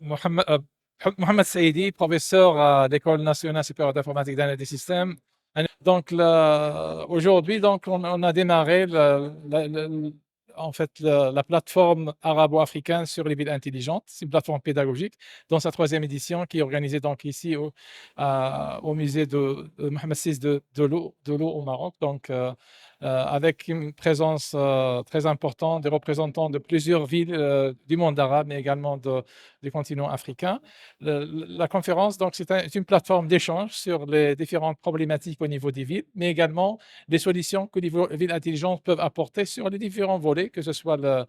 Mohamed Saïdi, professeur à l'École nationale supérieure d'informatique d'analyse des systèmes. Donc, aujourd'hui, donc, on a démarré en fait, la plateforme arabo-africaine sur les villes intelligentes. C'est une plateforme pédagogique dans sa troisième édition qui est organisée donc ici au musée de Mohamed VI de l'eau au Maroc. Donc, avec une présence très importante des représentants de plusieurs villes du monde arabe, mais également du continent africain. La conférence, donc, c'est une plateforme d'échange sur les différentes problématiques au niveau des villes, mais également les solutions que les villes intelligentes peuvent apporter sur les différents volets, que ce soit le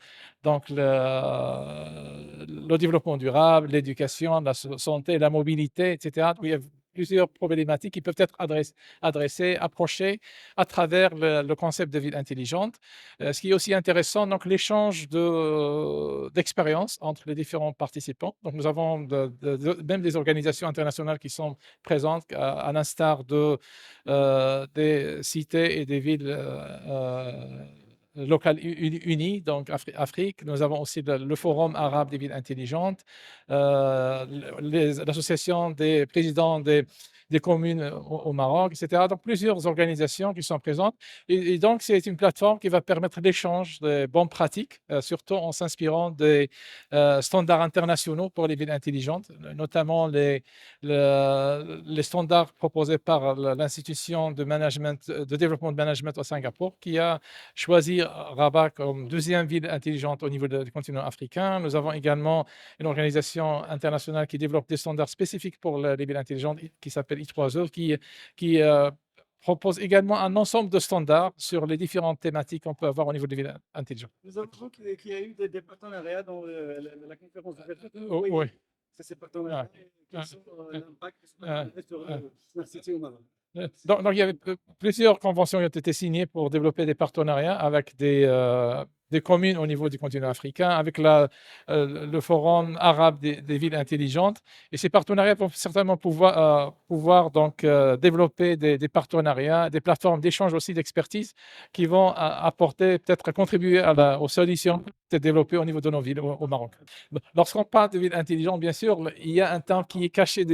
développement durable, l'éducation, la santé, la mobilité, etc. Il y a plusieurs problématiques qui peuvent être adressées, approchées à travers le concept de ville intelligente. Ce qui est aussi intéressant, donc l'échange d'expériences entre les différents participants. Donc nous avons même des organisations internationales qui sont présentes, à l'instar des cités et des villes locales unies, donc Afrique. Nous avons aussi le Forum arabe des villes intelligentes, l'association des présidents des communes au Maroc, etc. Donc, plusieurs organisations qui sont présentes. Et donc, c'est une plateforme qui va permettre l'échange de bonnes pratiques, surtout en s'inspirant des standards internationaux pour les villes intelligentes, notamment les standards proposés par l'institution de développement de management au Singapour, qui a choisi Rabat comme deuxième ville intelligente au niveau du continent africain. Nous avons également une organisation internationale qui développe des standards spécifiques pour les villes intelligentes qui s'appelle I3E, qui propose également un ensemble de standards sur les différentes thématiques qu'on peut avoir au niveau des villes intelligentes. Nous avons vu qu'il y a eu des partenariats dans la conférence d'ouverture. Oui. Oui. C'est ces partenariats. Quels sont l'impact sur Smart City au Maroc? Donc, il y avait plusieurs conventions qui ont été signées pour développer des partenariats avec des communes au niveau du continent africain, avec le Forum arabe des villes intelligentes. Et ces partenariats vont certainement pouvoir donc développer des partenariats, des plateformes d'échange aussi d'expertise qui vont apporter, peut-être contribuer aux solutions développées au niveau de nos villes au Maroc. Lorsqu'on parle de villes intelligentes, bien sûr, il y a un terme qui est caché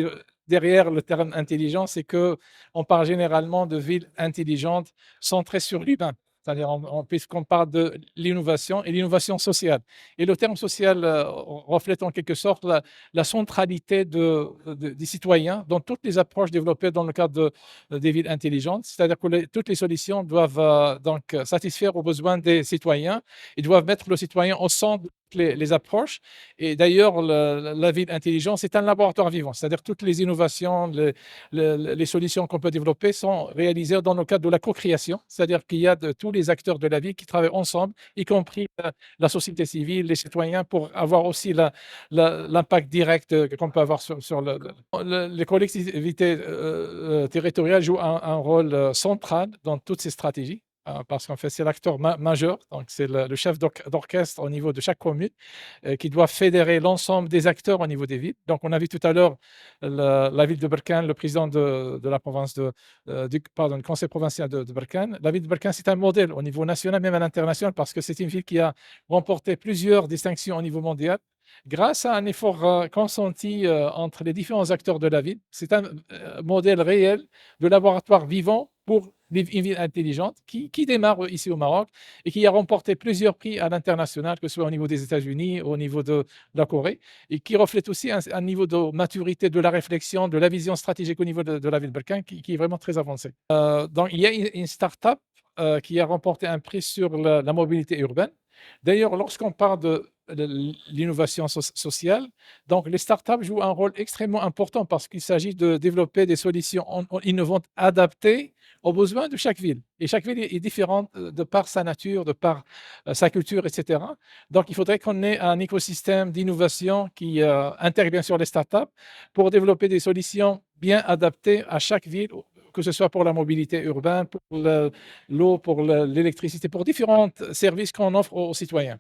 derrière le terme intelligent, c'est qu'on parle généralement de villes intelligentes centrées sur l'humain. C'est-à-dire, puisqu'on parle de l'innovation et l'innovation sociale. Et le terme social reflète en quelque sorte la centralité des citoyens dans toutes les approches développées dans le cadre des villes intelligentes. C'est-à-dire que toutes les solutions doivent donc satisfaire aux besoins des citoyens et doivent mettre le citoyen au centre de toutes les approches. Et d'ailleurs, la ville intelligente, c'est un laboratoire vivant. C'est-à-dire toutes les innovations, les solutions qu'on peut développer sont réalisées dans le cadre de la co-création. C'est-à-dire qu'il y a de tous les acteurs de la ville qui travaillent ensemble, y compris la société civile, les citoyens, pour avoir aussi l'impact direct qu'on peut avoir sur les collectivités territoriales jouent un rôle central dans toutes ces stratégies. Parce qu'en fait, c'est l'acteur majeur, donc c'est le chef d'orchestre au niveau de chaque commune qui doit fédérer l'ensemble des acteurs au niveau des villes. Donc, on a vu tout à l'heure la ville de Berkane, le président de la province du conseil provincial de Berkane. La ville de Berkane, c'est un modèle au niveau national, même à l'international, parce que c'est une ville qui a remporté plusieurs distinctions au niveau mondial grâce à un effort consenti entre les différents acteurs de la ville. C'est un modèle réel de laboratoire vivant pour une ville intelligente qui démarre ici au Maroc et qui a remporté plusieurs prix à l'international, que ce soit au niveau des États-Unis, au niveau de la Corée, et qui reflète aussi un niveau de maturité de la réflexion, de la vision stratégique au niveau de la ville de Berkane qui est vraiment très avancé. Donc, il y a une start-up qui a remporté un prix sur la mobilité urbaine. D'ailleurs, lorsqu'on parle de l'innovation sociale, donc les startups jouent un rôle extrêmement important parce qu'il s'agit de développer des solutions innovantes adaptées aux besoins de chaque ville. Et chaque ville est différente de par sa nature, de par sa culture, etc. Donc, il faudrait qu'on ait un écosystème d'innovation qui intègre bien sûr les startups pour développer des solutions bien adaptées à chaque ville, que ce soit pour la mobilité urbaine, pour l'eau, pour l'électricité, pour différents services qu'on offre aux citoyens.